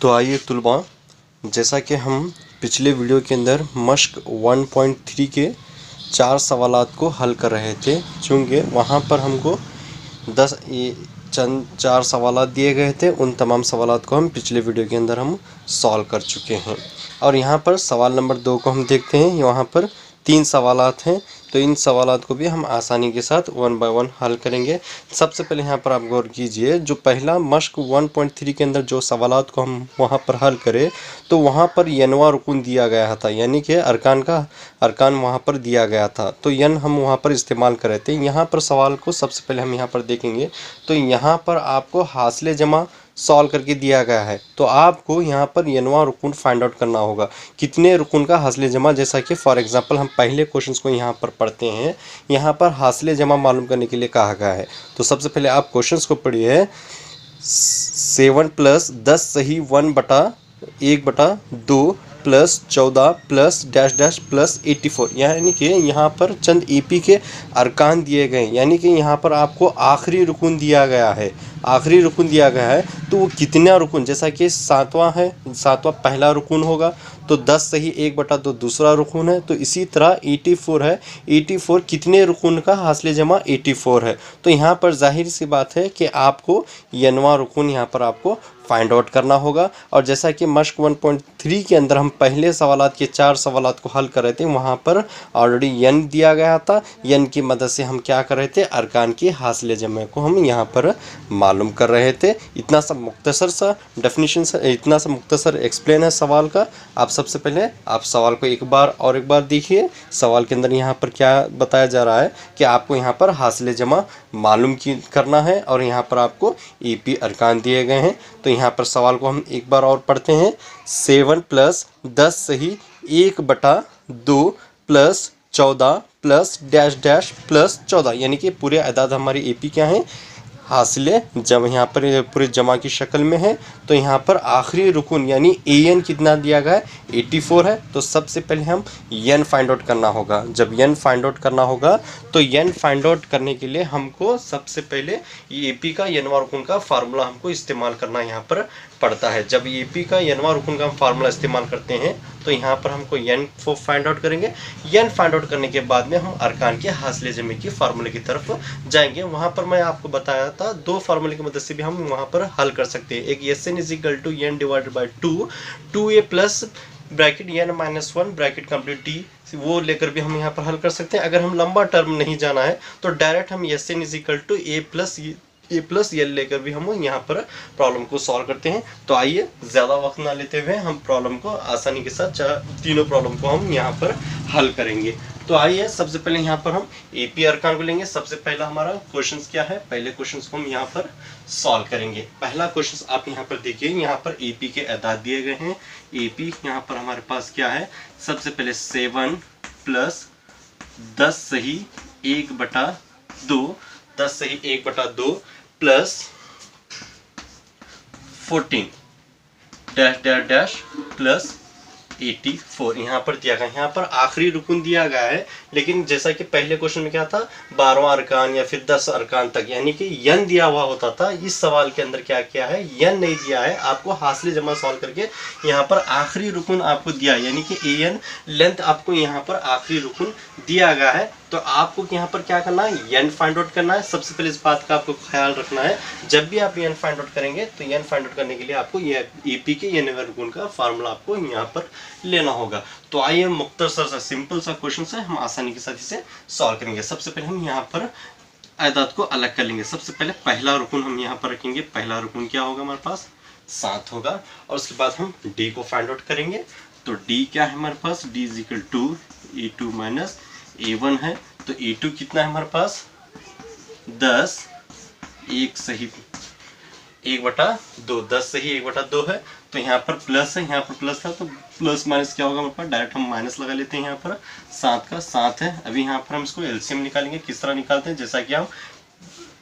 तो आइए तुलबा, जैसा कि हम पिछले वीडियो के अंदर मश्क 1.3 के 4 सवालात को हल कर रहे थे, चूँकि वहाँ पर हमको 10 चंद 4 सवालात दिए गए थे। उन तमाम सवालात को हम पिछले वीडियो के अंदर हम सॉल्व कर चुके हैं। और यहाँ पर सवाल नंबर 2 को हम देखते हैं। वहाँ पर 3 सवालात हैं, तो इन सवालात को भी हम आसानी के साथ 1 बाय 1 हल करेंगे। सबसे पहले यहाँ पर आप गौर कीजिए, जो पहला मश्क 1.3 के अंदर जो सवालात को हम वहाँ पर हल करें, तो वहाँ पर यनवा रुकून दिया गया था, यानी कि अरकान वहाँ पर दिया गया था, तो यन हम वहाँ पर इस्तेमाल कर रहे थे। यहाँ पर सवाल को सबसे पहले हम यहाँ पर देखेंगे, तो यहाँ पर आपको हासिल जमा सॉल्व करके दिया गया है, तो आपको यहाँ पर यनवा रुकून फाइंड आउट करना होगा, कितने रुकून का हासिल जमा। जैसा कि फॉर एग्जांपल हम पहले क्वेश्चंस को यहाँ पर पढ़ते हैं। यहाँ पर हासिल जमा मालूम करने के लिए कहा गया है, तो सबसे पहले आप क्वेश्चंस को पढ़िए। 7 + 10 सही 1/1/2 plus 14 plus dash dash plus 84, यानी कि यहाँ पर चंद ईपी के अरकान दिए गए, यानी कि यहाँ पर आपको आखिरी रुकून दिया गया है। आखिरी रुकून दिया गया है तो वो कितना रुकून, जैसा कि 7वां है, 7वां पहला रुकून होगा, तो 10 सही 1/2 दूसरा रुकून है। तो इसी तरह 84 है, 84 कितने रुकून का हासिल जमा 84 है। तो यहाँ पर जाहिर सी बात है कि आपको यनवा रुकून यहाँ पर आपको फाइंड आउट करना होगा। और जैसा कि मश्क 1.3 के अंदर हम पहले सवालात के 4 सवालात को हल कर रहे थे, वहाँ पर ऑलरेडी यन दिया गया था। यन की मदद से हम क्या कर रहे थे, अरकान की हासिल जमा को हम यहाँ पर मालूम कर रहे थे। इतना सा मुख्तसर सा डेफिनेशन, इतना सा मुख्तसर एक्सप्लेन है सवाल का। आप सबसे पहले आप सवाल को एक बार देखिए। सवाल के अंदर यहाँ पर क्या बताया जा रहा है कि आपको यहाँ पर हासिल जमा मालूम करना है, और यहाँ पर आपको ईपी अरकान दिए गए हैं। तो यहाँ पर सवाल को हम एक बार और पढ़ते हैं। 7 + 10 सही 1/2 plus 14 plus dash dash plus 14, यानी कि पूरे अदाद हमारी ईपी क्या हैं, हासिल जब यहाँ पर पूरे जमा की शक्ल में है। तो यहाँ पर आखिरी रुकून यानी एन कितना दिया गया है, 84 है। तो सबसे पहले हम यन फाइंड आउट करना होगा। जब यन फाइंड आउट करना होगा, तो यन फाइंड आउट करने के लिए हमको सबसे पहले ईपी का यनवा रुकून का फार्मूला हमको इस्तेमाल करना यहाँ पर पड़ता है। जब ईपी का यनवा रुकून का हम फार्मूला इस्तेमाल करते हैं, तो यहाँ पर हमको यन को फाइंड आउट करेंगे। यन फाइंड आउट करने के बाद में हम अरकान के हासिल जमे की फार्मूले की तरफ जाएंगे। वहाँ पर मैं आपको बताया था 2 फार्मूले की मदद से भी हम वहाँ पर हल कर सकते हैं। एक Sn = n / 2, 2a plus bracket n - 1 bracket complete t, वो लेकर भी हम यहाँ पर हल कर सकते हैं। अगर हम लंबा टर्म नहीं जाना है, तो डायरेक्ट हम Sn = a + l लेकर भी हम यहाँ पर प्रॉब्लम को सॉल्व करते हैं। तो आइए ज़्यादा वक्त ना लेते हुए हम प्रॉब्लम को आसानी के साथ तीनों प्रॉब्लम को हम यहाँ पर हल करेंगे। तो आइए सबसे पहले यहाँ पर हम एपी अरकान को लेंगे। सबसे पहला हमारा क्वेश्चन क्या है, पहले क्वेश्चन को हम यहाँ पर सॉल्व करेंगे। पहला क्वेश्चन आप यहाँ पर देखिए, यहाँ पर एपी के अदाद दिए गए हैं। एपी यहाँ पर हमारे पास क्या है, सबसे पहले 7 + 10 सही 1/2, 10 सही 1/2 plus 14 dash dash dash plus 84 यहाँ पर दिया गया। यहाँ पर आखिरी रुकून दिया गया है, लेकिन जैसा कि पहले क्वेश्चन में क्या था, 12वां अरकान या फिर 10 अरकान तक, यानी कि यन दिया हुआ होता था। इस सवाल के अंदर क्या किया है, यन नहीं दिया है। आपको हासिल जमा सॉल्व करके यहाँ पर आखिरी रुकून आपको दिया, यानी कि एन लेंथ आपको यहाँ पर आखिरी रुकून दिया गया है। तो आपको यहाँ पर क्या करना है, यन फाइंड आउट करना है। सबसे पहले इस बात का आपको ख्याल रखना है, जब भी आप यन फाइंड आउट करेंगे, तो यन फाइंड आउट करने के लिए आपको ये ईपी के यन रुकून का फार्मूला आपको यहाँ पर लेना होगा। तो आइए मुख्तसर सा सिंपल सा क्वेश्चन है, हम आसानी के साथ इसे सॉल्व करेंगे। सबसे पहले हम यहाँ पर आयदाद को अलग कर लेंगे। सबसे पहले पहला रुकून हम यहाँ पर रखेंगे। पहला रुकून क्या होगा, हमारे पास 7 होगा। और उसके बाद हम डी को फाइंड आउट करेंगे। तो डी क्या है हमारे पास, d = a2 - a1 है। तो a2 कितना है हमारे पास, 10 1 सही 1/2, 10 सही 1/2 है। तो यहाँ पर प्लस है, यहाँ पर प्लस था, तो प्लस माइनस क्या होगा हमारे पास, डायरेक्ट हम माइनस लगा लेते हैं। यहाँ पर 7 का 7 है। अभी यहाँ पर हम इसको एलसीएम निकालेंगे। किस तरह निकालते हैं, जैसा कि हम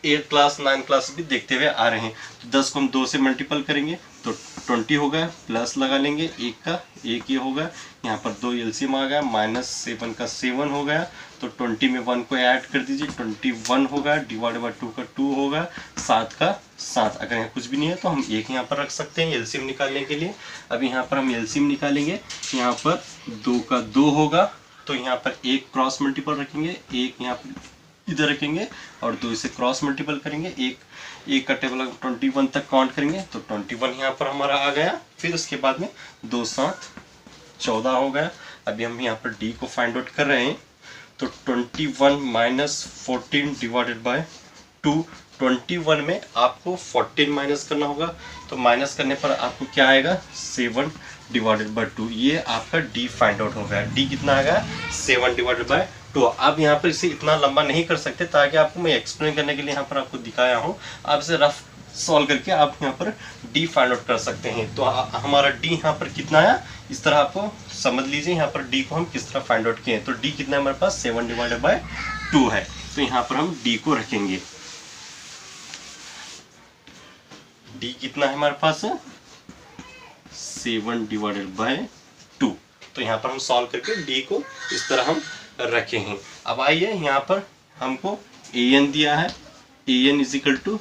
8 क्लास 9 क्लास भी देखते हुए आ रहे हैं। तो 10 को हम 2 से मल्टीपल करेंगे, तो 20 हो गया, प्लस लगा लेंगे एक का, एक ये होगा, यहाँ पर 2 एलसीएम आ गया, -7 का 7 हो गया, तो 20 में 1 को ऐड कर दीजिए, 21 होगा, डिवाइडेड बाय 2 का 2 होगा, 7 का 7। अगर यहाँ कुछ भी नहीं है तो हम एक यहाँ पर रख सकते हैं एलसीएम निकालने के लिए। अब यहाँ पर हम एलसीएम निकालेंगे, यहाँ पर 2 का 2 होगा, तो यहाँ पर एक क्रॉस मल्टीपल रखेंगे, एक यहाँ पर इधर रखेंगे और 2 इसे क्रॉस मल्टीपल करेंगे, एक का टेबल 21 तक काउंट करेंगे, तो 21 यहाँ पर हमारा आ गया। फिर उसके बाद में 2 7 14 हो गया। अभी हम यहाँ पर डी को फाइंड आउट कर रहे हैं, तो 21 माइनस 14 डिवाइडेड बाय 2। 21 में आपको 14 माइनस करना होगा, तो माइनस करने पर आपको क्या आएगा, 7 डिवाइडेड बाय 2। ये आपका डी फाइंड आउट हो गया। डी कितना आएगा, 7 डिवाइडेड बाय 2। आप यहाँ पर इसे इतना लंबा नहीं कर सकते, ताकि आपको मैं एक्सप्लेन करने के लिए यहाँ पर आपको दिखाया हूँ। आप इसे रफ सॉल्व करके आप यहाँ पर डी फाइंड आउट कर सकते हैं। तो हमारा डी यहाँ पर कितना आया, इस तरह आपको समझ लीजिए यहाँ पर डी को हम किस तरह फाइंड आउट किए। तो डी कितना है हमारे पास, 7 डिवाइडेड बाय 2 है। तो यहाँ पर हम डी को रखेंगे। डी कितना है हमारे पास, 7 डिवाइडेड बाय 2। तो यहाँ पर हम सॉल्व करके डी को इस तरह हम रखे हैं। अब आइए यहाँ पर हमको an दिया है, an इज इक्वल टू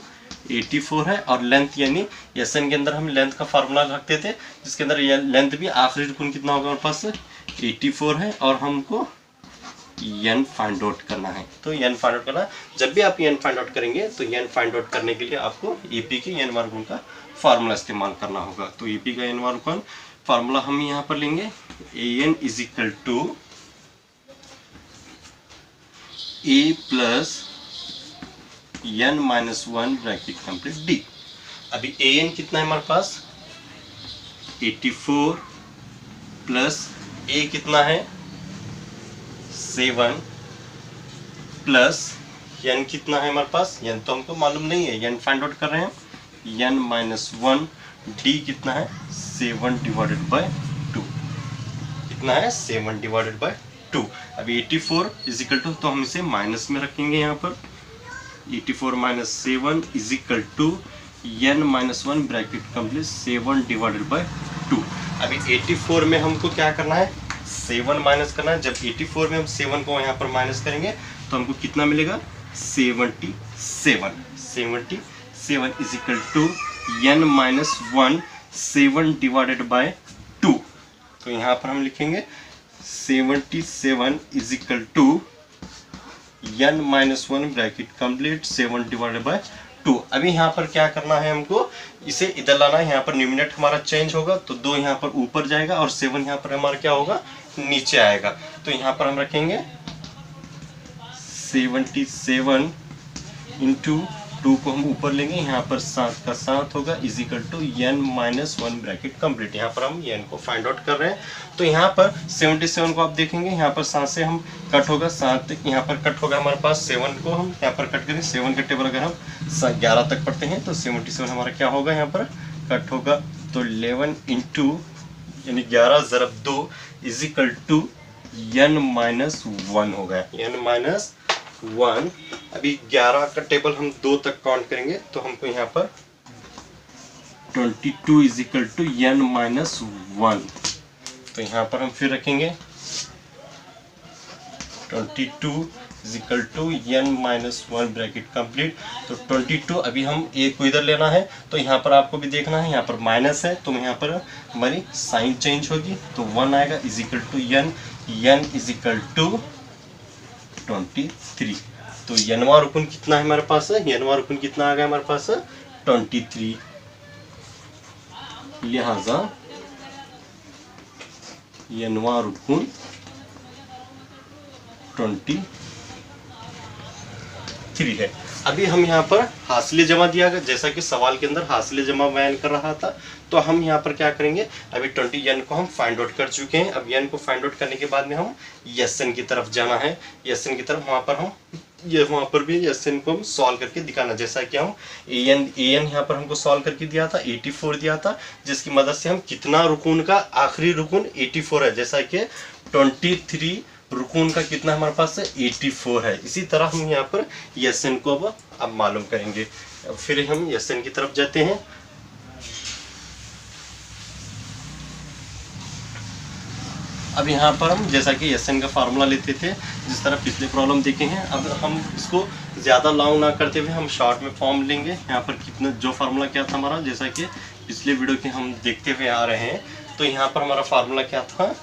84 है, और लेंथ यानी एसएन के अंदर हम लेंथ का फार्मूला रखते थे, जिसके अंदर लेंथ भी आखिरी रुकन कितना होगा हमारे पास, 84 है, और हमको n फाइंड आउट करना है। तो n फाइंड आउट करना, जब भी आप n फाइंड आउट करेंगे तो n फाइंड आउट करने के लिए आपको AP के n वर्गों का फार्मूला इस्तेमाल करना होगा। तो AP का n वर्ग फार्मूला हम यहाँ पर लेंगे, an is equal to a plus n minus 1 bracket complete d। अभी an कितना है हमारे पास, 84 प्लस a कितना है, 7 प्लस n कितना है हमारे पास, n तो हमको मालूम नहीं है, n फाइंड आउट कर रहे हैं, n माइनस 1, d कितना है, 7 डिवाइडेड बाय 2। कितना है, 7 डिवाइडेड बाय 2। अभी 84 इज इक्वल टू, तो हम इसे माइनस में रखेंगे यहाँ पर, 84 minus 7 is equal to n minus 1 bracket complete 7 divided by 2। अभी 84 में हमको क्या करना है, 7 माइनस करना है। जब 84 में हम 7 को यहाँ पर माइनस करेंगे तो हमको कितना मिलेगा, 77। 77 is equal to n minus 1 7 divided by 2। तो यहाँ पर हम लिखेंगे 77 is equal to n minus 1 bracket complete 7 divided by 2। अभी यहाँ पर क्या करना है हमको, इसे इधर लाना है। यहाँ पर न्यूमिनेट हमारा चेंज होगा, तो 2 यहाँ पर ऊपर जाएगा और 7 यहाँ पर हमारा क्या होगा, नीचे आएगा। तो यहाँ पर हम रखेंगे 77 इंटू 2 को हम ऊपर लेंगे, यहाँ पर 7 का 7 होगा, is equal to n minus 1 bracket complete. यहाँ पर हम n को फाइंड आउट कर रहे हैं। तो यहाँ पर 77 को आप देखेंगे, यहाँ पर 7 से हम कट होगा, 7 यहाँ पर कट होगा हमारे पास, 7 को हम यहाँ पर कट करें, 7 का टेबल अगर हम 11 तक पढ़ते हैं तो 77 हमारा क्या होगा, यहाँ पर कट होगा। तो 11 इंटू यानी 11 ज़रब 2 is equal to n minus 1 होगा, n माइनस 1। अभी 11 का टेबल हम 2 तक काउंट करेंगे, तो हमको यहाँ पर 22 is equal to n minus 1। तो यहाँ पर हम फिर रखेंगे 22 is equal to n minus 1 bracket complete. तो 22, अभी हम a को इधर लेना है, तो यहाँ पर आपको भी देखना है, यहाँ पर माइनस है, तो यहाँ पर हमारी साइन चेंज होगी, तो 1 आएगा, is equal to n is equal to 23। तो n वां रुकन कितना है हमारे पास, n वां रुकन कितना आ गया हमारे पास, 23। लिहाजा n वां रुकन 23 है। अभी हम यहाँ पर हासिले जमा दिया गया, जैसा कि सवाल के अंदर हासिले जमा बयान कर रहा था, तो हम यहाँ पर क्या करेंगे, अभी 20 n को हम फाइंड आउट कर चुके हैं। अब n को फाइंड आउट करने के बाद में हम Sn की तरफ जाना है, Sn की तरफ। वहाँ पर हम वहाँ पर भी Sn को हम सॉल्व करके दिखाना, जैसा कि हम an यहाँ पर हमको सॉल्व करके दिया था, 84 दिया था, जिसकी मदद से हम कितना रुकून का आखिरी रुकून 84 है, जैसा कि 23 रुकून का कितना हमारे पास है, 84 है। इसी तरह हम यहाँ पर Sn को अब मालूम करेंगे। फिर हम Sn की तरफ जाते हैं। अब यहाँ पर हम जैसा कि एस एन का फार्मूला लेते थे, जिस तरह पिछले प्रॉब्लम देखे हैं, अब हम इसको ज़्यादा लॉन्ग ना करते हुए हम शॉर्ट में फॉर्म लेंगे। यहाँ पर कितना जो फार्मूला क्या था हमारा, जैसा कि पिछले वीडियो के हम देखते हुए आ रहे हैं, तो यहाँ पर हमारा फार्मूला क्या था,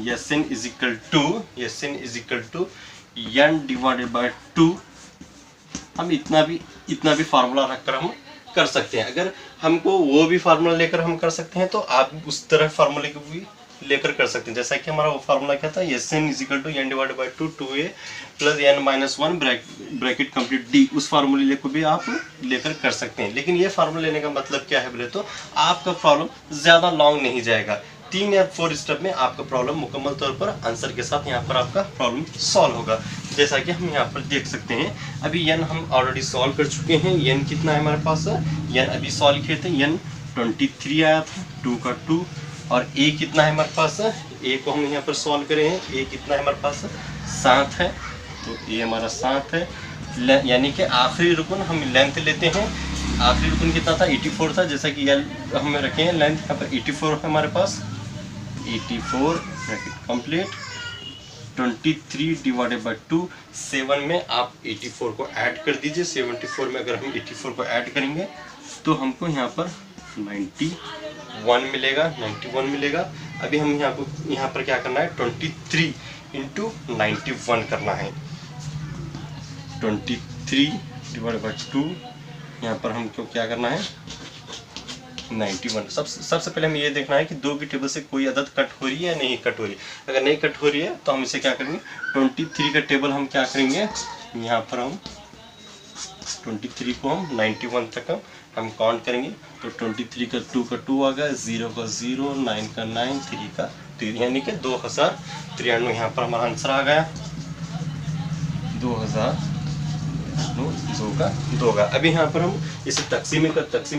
S N is equal to N divided by 2। हम इतना भी फार्मूला रखकर हम कर सकते हैं। अगर हमको वो भी फार्मूला लेकर हम कर सकते हैं तो आप उस तरह फार्मूले को भी लेकर कर सकते हैं। जैसा कि हमारा वो फार्मूला क्या था, S N is equal to N divided by 2 plus N minus 1 bracket complete D, उस फार्मूले को भी आप लेकर कर सकते हैं। लेकिन ये फार्मूला लेने का मतलब क्या है बोले तो आपका प्रॉब्लम ज़्यादा लॉन्ग नहीं जाएगा, 3 या 4 स्टेप में आपका प्रॉब्लम मुकम्मल तौर पर आंसर के साथ यहाँ पर आपका प्रॉब्लम सॉल्व होगा। जैसा कि हम यहाँ पर देख सकते हैं, अभी एन हम ऑलरेडी सॉल्व कर चुके हैं। एन कितना है हमारे पास, एन अभी सॉल्व किए थे, एन 23 आया था, 2 का 2, और ए कितना है हमारे पास, ए को हम यहाँ पर सॉल्व करें हैं, ए कितना है हमारे पास 7 है, तो ए हमारा 7 है। यानी कि आखिरी रुकन हम लेंथ लेते हैं, आखिरी रुकन कितना था 84 था, जैसा कि एल हम रखे हैं, लेंथ यहाँ पर 84 है हमारे पास, 84 ब्रैकेट कंप्लीट 23 डिवाइडेड बाई 2, 7 में आप 84 को ऐड कर दीजिए। 74 में अगर हम 84 को ऐड करेंगे तो हमको यहाँ पर 91 मिलेगा। अभी हम यहाँ पर क्या करना है, 23 इंटू 91 करना है, 23 डिवाइडेड बाई 2, यहाँ पर हमको क्या करना है 91। सबसे पहले हमें ये देखना है कि 2 की टेबल से कोई अदद कट हो रही है या नहीं कट हो रही है। अगर नहीं कट हो रही है तो हम इसे क्या करेंगे, 23 का टेबल हम क्या करेंगे, यहाँ पर हम 23 को हम 91 तक हम काउंट करेंगे। तो 23 का 2 का 2 आ गया, 0 का 0, 9 का 9, 3 का 3, यानी कि 2093 यहाँ पर हमारा आंसर आ गया, 2 का। अभी यहाँ पर हम इसे तकसीम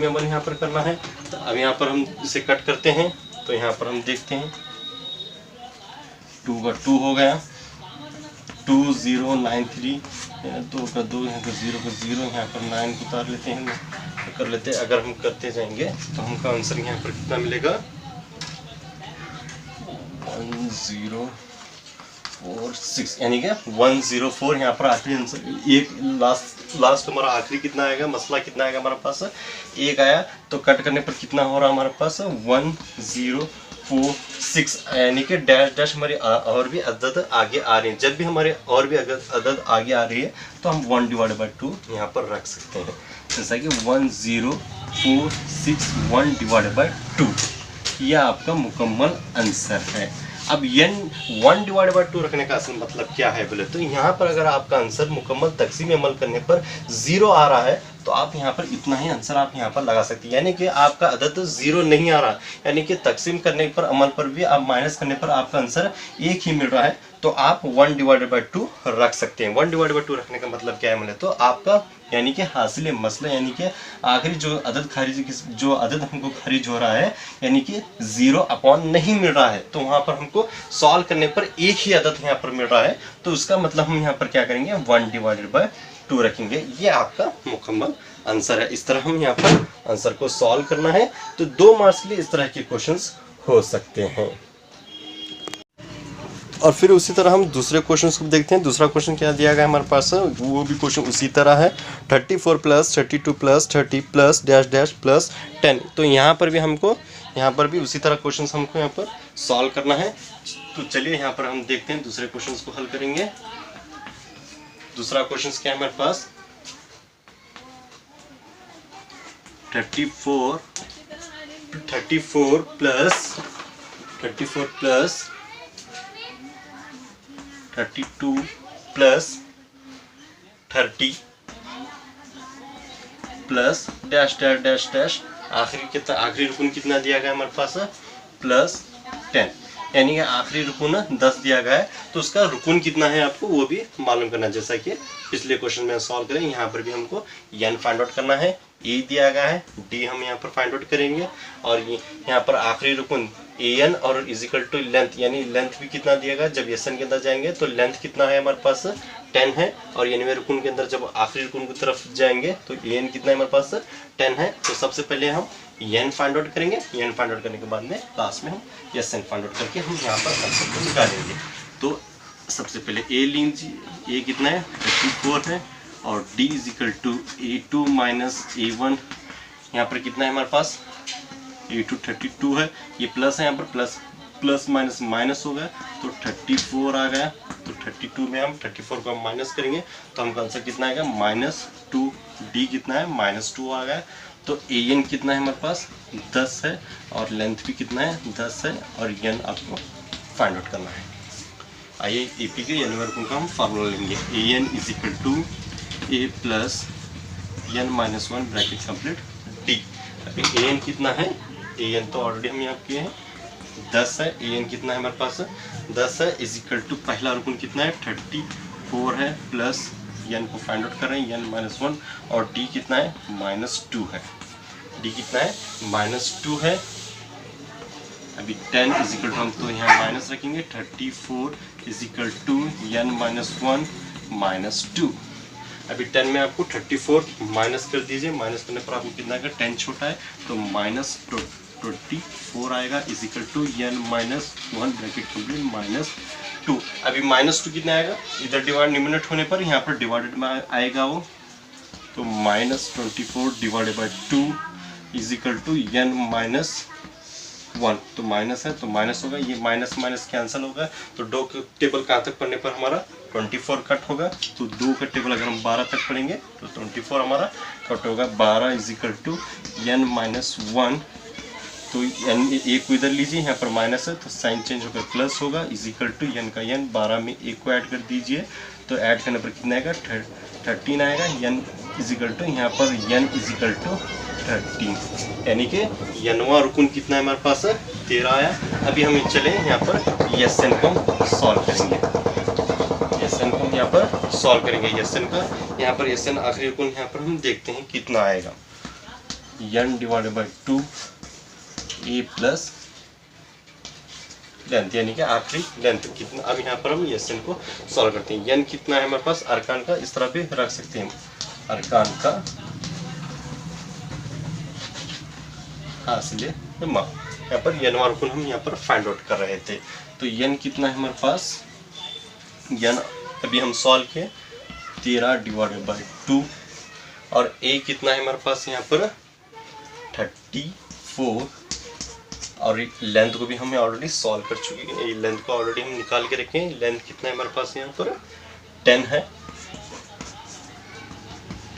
अमल यहाँ पर करना है, तो अब यहाँ पर हम इसे कट करते हैं। तो यहाँ पर हम देखते हैं 2 का 2 हो गया, 2093, 2 का 2, यहाँ का 0 का 0, यहाँ पर 9 को उतार लेते हैं, तो कर लेते हैं। अगर हम करते जाएंगे तो हमका आंसर यहाँ पर कितना मिलेगा, 1046, यानी कि 104 यहाँ पर आखिरी आंसर। एक लास्ट हमारा आखिरी कितना आएगा, मसला कितना आएगा हमारे पास, 1 आया, तो कट करने पर कितना हो रहा है हमारे पास 1046, यानी कि डैश हमारी और भी अदद आगे आ रही है। जब भी हमारे और भी अदद आगे आ रही है तो हम 1 डिवाइडेड बाई 2 यहाँ पर रख सकते हैं, जैसा कि 10461 डिवाइडेड बाई 2, यह आपका मुकम्मल आंसर है। अब n 1 डिवाइड बाई 2 रखने का असल मतलब क्या है बोले तो यहाँ पर अगर आपका आंसर मुकम्मल तकसीम अमल करने पर 0 आ रहा है तो आप यहाँ पर इतना ही आंसर आप यहाँ पर लगा सकते हैं, यानी कि आपका अदद 0 नहीं आ रहा, यानी कि तकसीम करने पर अमल पर भी आप माइनस करने पर आपका आंसर 1 ही मिल रहा है, तो आप 1 डिवाइडेड बाई 2 रख सकते हैं। 1 डिवाइडेड बाई 2 रखने का मतलब क्या है बोले तो आपका यानी कि हासिल मसला, यानी कि आखिरी जो अदद हमको खारिज हो रहा है, यानी कि 0 अपॉन नहीं मिल रहा है, तो वहाँ पर हमको सॉल्व करने पर 1 ही अदद यहाँ पर मिल रहा है, तो उसका मतलब हम यहाँ पर क्या करेंगे 1 डिवाइडेड बाई 2 रखेंगे। ये आपका मुकम्मल आंसर है। इस तरह हम यहाँ पर आंसर को सॉल्व करना है, तो 2 मार्क्स के लिए इस तरह के क्वेश्चंस हो सकते हैं। और फिर उसी तरह हम दूसरे क्वेश्चन को देखते हैं। दूसरा क्वेश्चन क्या दिया गया हमारे पास, वो भी क्वेश्चन उसी तरह है, 34 plus 32 plus 30 plus dash dash plus 10। तो यहाँ पर भी उसी तरह क्वेश्चन हमको यहाँ पर सॉल्व करना है। तो चलिए यहाँ पर हम देखते हैं, दूसरे क्वेश्चन को हल करेंगे। दूसरा क्वेश्चन क्या है हमारे पास, 34 plus 32 plus 30 plus dash dash dash dash, आखिरी रुकन कितना दिया गया हमारे पास प्लस 10, यानी कि आखिरी रुकन 10 दिया गया है, तो उसका रुकन कितना है आपको वो भी मालूम करना, जैसा कि पिछले क्वेश्चन में सॉल्व करें। यहाँ पर भी हमको n फाइंड आउट करना है, e दिया गया है, d हम यहाँ पर फाइंड आउट करेंगे, और यहाँ पर आखिरी रुकन an और इजिकल टू लेंथ, यानी लेंथ भी कितना दिया गया, जब एसन के अंदर जाएंगे तो लेंथ कितना है हमारे पास 10 है, और यानी रुकन के अंदर जब आखिरी रुकन की तरफ जाएंगे तो an कितना है हमारे पास 10 है। तो सबसे पहले हम एन फाइंड आउट करेंगे, एन फाइंड आउट करने के बाद में लास्ट में हम एस एन फाइंड आउट करके हम यहाँ पर आंसर को निकालेंगे। तो सबसे पहले ए लीजिए, ए कितना है 34 है, और D is equal to A2 minus A1, यहाँ पर कितना है हमारे पास A2 32 है, ये प्लस है, यहाँ पर प्लस प्लस माइनस माइनस हो गया तो 34 आ गया। तो 32 में हम 34 को हम माइनस करेंगे तो हमका आंसर कितना आएगा -2। डी कितना है -2 आ गया। तो ए एन कितना है हमारे पास 10 है, और लेंथ भी कितना है 10 है, और एन आपको फाइंड आउट करना है। आइए ए पी के एन वर्क का हम फार्मूला लेंगे। A n is equal to a plus N minus 1 bracket complete d. अभी ए एन कितना है, ए एन तो ऑलरेडी हम यहाँ किए हैं 10 है, ए एन कितना है हमारे पास 10 है, इज इक्वल टू पहला रुकन कितना है 34 है, प्लस एन को फाइंड आउट कर रहे हैं एन माइनस 1, और डी कितना है -2 है। डी कितना है -2 है। अभी 10 इज इक्वल टू हम तो यहाँ माइनस रखेंगे, 34 is equal to N minus 1 -2। अभी 10 में आपको 34 माइनस कर दीजिए, माइनस करने पर आपको कितना आएगा, 10 छोटा है तो -24 आएगा, is equal to N minus 1 bracket complete -2। अभी -2 कितना आएगा, इधर डिवाइड न्यूमरेटर होने पर यहाँ पर डिवाइडेड में आएगा वो, तो -24 divided by 2 is equal to N minus 1। तो माइनस है तो माइनस होगा, ये माइनस माइनस कैंसिल होगा, तो 2 के टेबल कहाँ तक पढ़ने पर हमारा 24 कट होगा। तो 2 का टेबल अगर हम 12 तक पढ़ेंगे तो 24 हमारा कट होगा। 12 is equal to N minus 1, तो एन एक को इधर लीजिए, यहाँ पर माइनस है तो साइन चेंज होकर प्लस होगा, इज इक्वल टू एन का एन। 12 में एक को ऐड कर दीजिए, तो ऐड करने पर कितना आएगा 13 आएगा। एन इज इक्वल टू यहाँ पर एन इज इक्वल टू 13, यानी कि यनवा रुकन कितना है हमारे पास 13 आया। अभी हम चले यहाँ पर एस एन को सॉल्व करेंगे, एस एन को हम यहाँ पर सॉल्व करेंगे। एस एन का यहाँ पर एस एन आखिरी रुकन यहाँ पर हम देखते हैं कितना आएगा, N divided by 2 A plus length, यानी कि आखिरी लेंथ कितना। अब यहाँ पर हम एस एन को सॉल्व करते हैं। एन कितना है हमारे पास अरकान का, इस तरह भी रख सकते हैं अरकान का हासिल माप। यहाँ पर एन वार को हम यहाँ पर फाइंड आउट कर रहे थे। तो एन कितना है हमारे पास, एन अभी हम सॉल्व किए 13 डिवाइडेड बाई 2, और ए कितना है हमारे पास यहाँ पर 34, और लेंथ को भी हम ऑलरेडी सॉल्व कर चुके हैं। लेंथ को ऑलरेडी हम निकाल के रखे हैं। लेंथ कितना है हमारे पास यहाँ पर 10 है,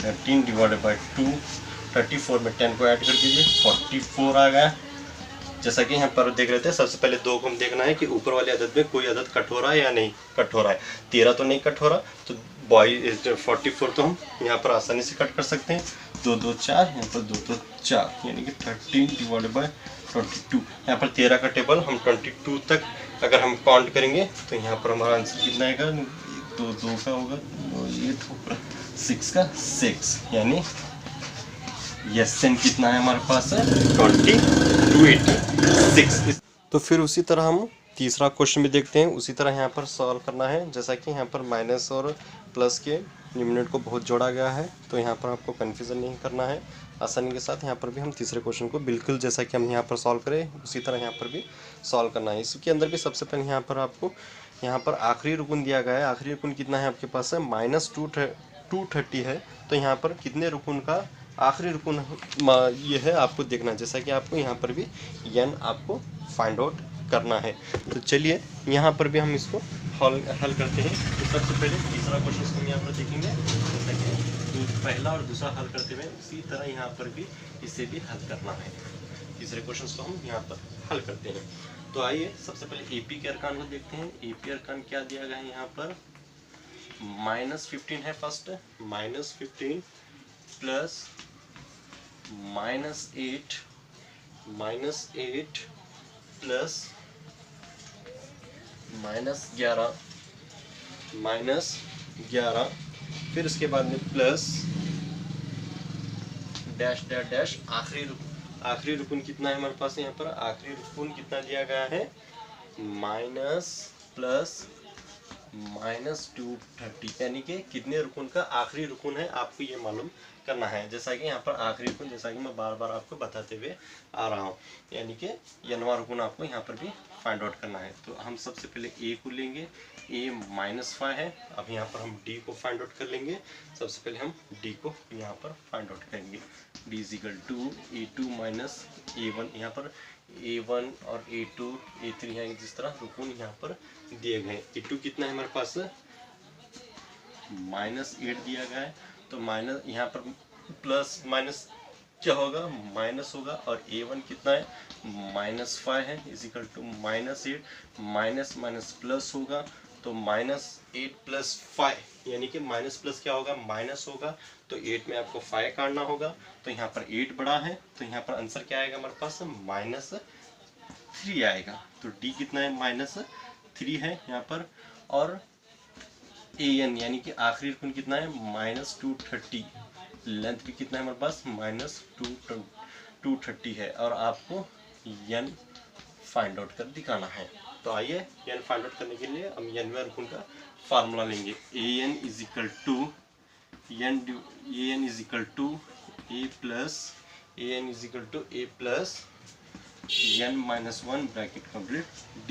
13 डिवाइडेड बाई 2, 34 में 10 को ऐड कर दीजिए, 44 आ गया। जैसा कि यहाँ पर देख रहे थे, सबसे पहले 2 को हम देखना है कि ऊपर वाली अदद में कोई अदद कट हो रहा है या नहीं कट हो रहा है। 13 तो नहीं कट हो रहा, तो 44 तो हम यहाँ पर आसानी से कट कर सकते हैं। 2 2 4, यहाँ पर 2 2 4, यानी कि 13 डिवाइडेड बाई 22। यहाँ पर 13 का टेबल हम 22 तक अगर हम काउंट करेंगे तो यहाँ पर हमारा आंसर कितना आएगा, 2 2 का होगा, 6 का 6, यानी एस एन कितना है हमारे पास 2286। तो फिर उसी तरह हम तीसरा क्वेश्चन भी देखते हैं। उसी तरह यहाँ पर सॉल्व करना है। जैसा कि यहाँ पर माइनस और प्लस के न्यूमरेटर को बहुत जोड़ा गया है, तो यहाँ पर आपको कन्फ्यूज़न नहीं करना है। आसानी के साथ यहाँ पर भी हम तीसरे क्वेश्चन को बिल्कुल जैसा कि हम यहाँ पर सॉल्व करें उसी तरह यहाँ पर भी सॉल्व करना है। इसके अंदर भी सबसे पहले यहाँ पर आपको यहाँ पर आखिरी रुकन दिया गया है। आखिरी रुकन कितना है आपके पास है -230 है। तो यहाँ पर कितने रुकन का आखिरी रुकन ये है आपको देखना है। जैसा कि आपको यहाँ पर भी एन आपको फाइंड आउट करना है। तो चलिए यहाँ पर भी हम इसको हल करते हैं। तो सबसे पहले तीसरा क्वेश्चन हम यहाँ पर देखेंगे। जैसा कि पहला और दूसरा हल करते हुए उसी तरह यहाँ पर भी इसे भी हल करना है। तीसरे क्वेश्चन को हम यहाँ पर हल करते हैं। तो आइए सबसे पहले एपी के अरकान को देखते हैं। एपी अरकान क्या दिया गया है यहाँ पर, -15 है फर्स्ट, -15 प्लस -8 प्लस -11 फिर इसके बाद में प्लस डैश डैश डैश आखिरी रुकन कितना है हमारे पास यहाँ पर, आखिरी रुकन कितना दिया गया है, माइनस प्लस -230, यानी कि कितने रुकून का आखिरी रुकून है आपको ये मालूम करना है। जैसा कि यहाँ पर आखिरी रुकून, जैसा कि मैं बार बार आपको बताते हुए आ रहा हूँ, यानी कि n वां रुकून आपको यहाँ पर भी फाइंड आउट करना है। तो हम सबसे पहले a को लेंगे, a -5 है। अब यहाँ पर हम d को फाइंड आउट कर लेंगे। सबसे पहले हम d को यहाँ पर फाइंड आउट करेंगे। d = a2 - a1, यहाँ पर a1 और a2 a3 है, जिस तरह रुकून यहाँ पर दिए गए। a2 कितना है हमारे पास, -8 दिया गया है, तो माइनस यहाँ पर प्लस माइनस क्या होगा, माइनस होगा। और a1 कितना है, -5 है, = -8, माइनस माइनस प्लस होगा, तो -8 + 5, यानी कि माइनस प्लस क्या होगा, माइनस होगा। तो 8 में आपको 5 काटना होगा, तो यहाँ पर 8 बड़ा है, तो यहाँ पर आंसर क्या आएगा हमारे पास, -3 आएगा। तो d कितना है, -3 है यहाँ पर। और an यानी कि आखिरी रुकन कितना है, -230, लेंथ भी कितना है हमारे पास, -230 है। और आपको n फाइंड आउट कर दिखाना है। तो आइए n फाइंड आउट करने के लिए हम n वें रुकन का फार्मूला लेंगे। an = n bracket complete d।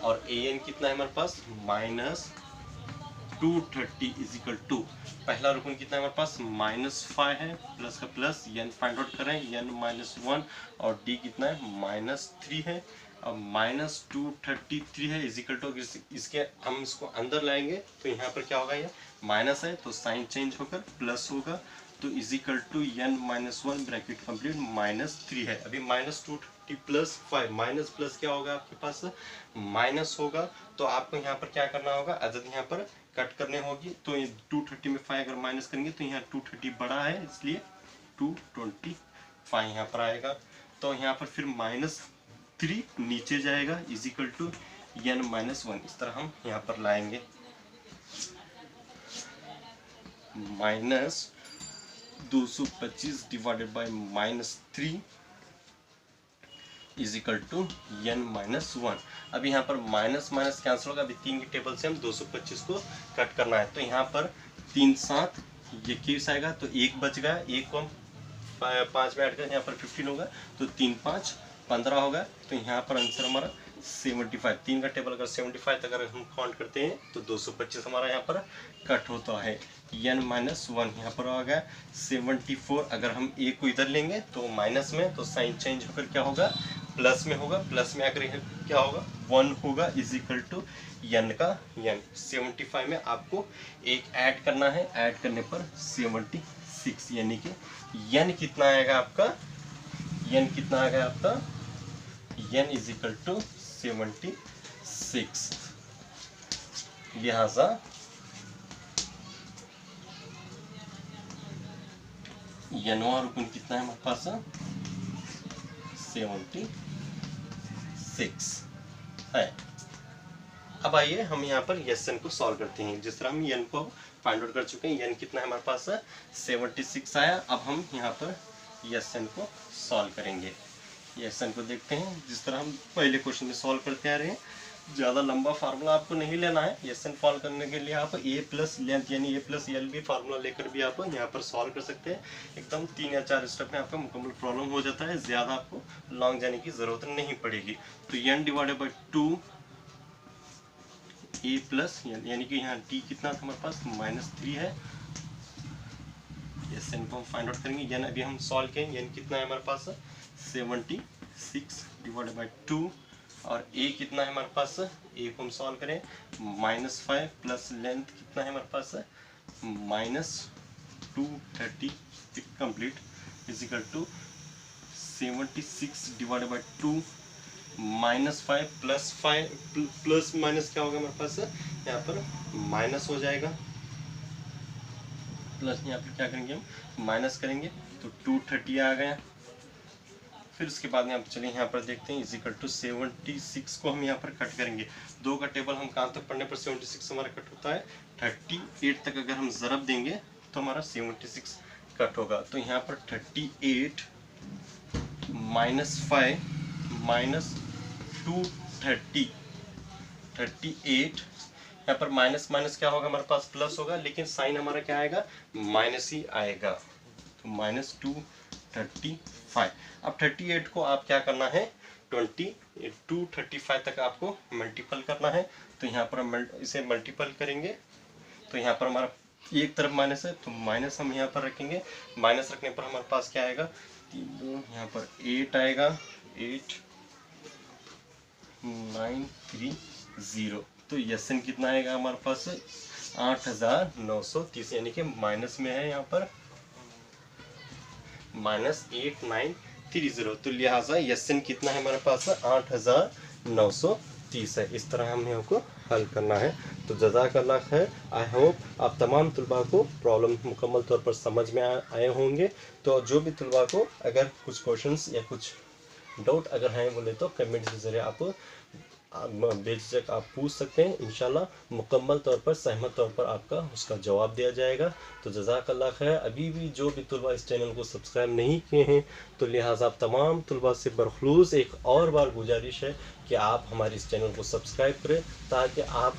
और an कितना है हमारे पास, -230 = पहला रुकन कितना है हमारे पास, -5 है, प्लस का प्लस, n फाइंड आउट करें, n -1, और d कितना है, -3 है। अब -233 है, इसके हम इसको अंदर लाएंगे, तो यहाँ पर क्या होगा, ये माइनस है, तो साइन चेंज होकर प्लस होगा। तो n - 1 ब्रैकेट कंप्लीट -3 है। अभी -230 + 5, माइनस प्लस क्या होगा आपके पास, माइनस होगा। तो आपको यहाँ पर क्या करना होगा, अदद यहाँ पर कट करने होगी। तो 230 में 5 अगर माइनस करेंगे, तो यहाँ 230 बड़ा है, इसलिए 225 यहाँ पर आएगा। तो यहाँ पर फिर -3 नीचे जाएगा, = n - 1, इस तरह हम यहाँ पर लाएंगे। -225 / -3 = n - 1। अब यहाँ पर माइनस माइनस कैंसिल होगा। अभी 3 की टेबल से हम 225 को कट करना है। तो यहाँ पर 3 7 ये केस आएगा, तो 1 बच गया, 1 को हम 5 में ऐड करें, यहाँ पर 15 होगा, तो 3 5 15 होगा। तो यहाँ पर आंसर हमारा 75। 3 का टेबल अगर 75 तक अगर हम काउंट करते हैं, तो 225 हमारा यहाँ पर कट होता है। n - 1 यहाँ पर आ गया 74। अगर हम a को इधर लेंगे तो माइनस में, तो साइन चेंज होकर क्या होगा, प्लस में होगा। प्लस में अगर क्या होगा, 1 होगा, = n का n। 75 में आपको एक ऐड करना है, ऐड करने पर 76, यानी कि n कितना आएगा आपका, n कितना आ गया आपका, n = 76। लिहाजा n वां रुकन कितना है हमारे पास, 76 है। अब आइए हम यहाँ पर n को सॉल्व करते हैं। जिस तरह हम n को फाइंड आउट कर चुके हैं, n कितना है हमारे पास, 76 आया। अब हम यहाँ पर n को सॉल्व करेंगे। n को देखते हैं, जिस तरह हम पहले क्वेश्चन में सॉल्व करते आ रहे हैं। ज़्यादा लंबा फार्मूला आपको नहीं लेना है। n सॉल्व करने के लिए आप a + लेंथ यानी a + l भी फार्मूला लेकर भी आप यहाँ पर सॉल्व कर सकते हैं। एकदम 3 या 4 स्टेप में आपका मुकम्मल प्रॉब्लम हो जाता है। ज़्यादा आपको लॉन्ग जाने की ज़रूरत नहीं पड़ेगी। तो n / 2 a + l, यानी कि यहाँ d कितना था हमारे पास, -3 है। n को हम फाइंड आउट करेंगे। n अभी हम सॉल्व करेंगे, n कितना है हमारे पास, 76 / 2। और a कितना है हमारे पास, a को हम सॉल्व करें, -5 प्लस लेंथ कितना है हमारे पास, -230 कंप्लीट = 76 / 2। -5 + 5 प्लस माइनस क्या होगा हमारे पास, यहाँ पर माइनस हो जाएगा। प्लस यहाँ पर क्या करेंगे, हम माइनस करेंगे, तो 230 आ गया। फिर उसके बाद में आप चलिए यहाँ पर देखते हैं, = 76 को हम यहाँ पर कट करेंगे। 2 का टेबल हम कहाँ तक पढ़ने पर 76 हमारा कट होता है, 38 तक अगर हम ज़रब देंगे तो हमारा 76 कट होगा। तो यहाँ पर 38 -5 -230, 38 यहाँ पर माइनस माइनस क्या होगा हमारे पास प्लस होगा, लेकिन साइन हमारा क्या आएगा माइनस ही आएगा। तो -235। अब 38 को आप क्या करना है 235 तक आपको मल्टीपल करना है। तो यहाँ पर हम इसे मल्टीपल करेंगे तो यहाँ पर हमारा एक तरफ माइनस है तो माइनस हम यहाँ पर रखेंगे। माइनस रखने पर हमारे पास क्या आएगा, यहाँ पर 8 आएगा, 8930। तो यसन कितना आएगा हमारे पास 8930, यानी कि माइनस में है यहाँ पर -8930। तो लिहाजा यसन कितना है हमारे पास 8930 है। इस तरह हमें हमको हल करना है। तो जज़ाकल्लाह खैर। आई होप आप तमाम तुलबा को प्रॉब्लम मुकम्मल तौर पर समझ में आए होंगे। तो जो भी तुलबा को अगर कुछ क्वेश्चंस या कुछ डाउट अगर हैं बोले तो कमेंट के ज़रिए आप बेझिझक आप पूछ सकते हैं। इंशाल्लाह मुकम्मल तौर पर सहमत तौर पर आपका उसका जवाब दिया जाएगा। तो जज़ाकल्लाह खैर। अभी भी जो भी तुलबा इस चैनल को सब्सक्राइब नहीं किए हैं तो लिहाजा आप तमाम तुलबा से बरखुसूस एक और बार गुजारिश है कि आप हमारे इस चैनल को सब्सक्राइब करें, ताकि आप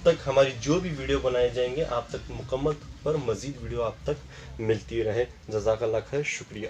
तक हमारी जो भी वीडियो बनाए जाएंगे आप तक मुकम्मल तौर पर मज़ीद वीडियो आप तक मिलती रहे। जज़ाकल्लाह खैर, शुक्रिया।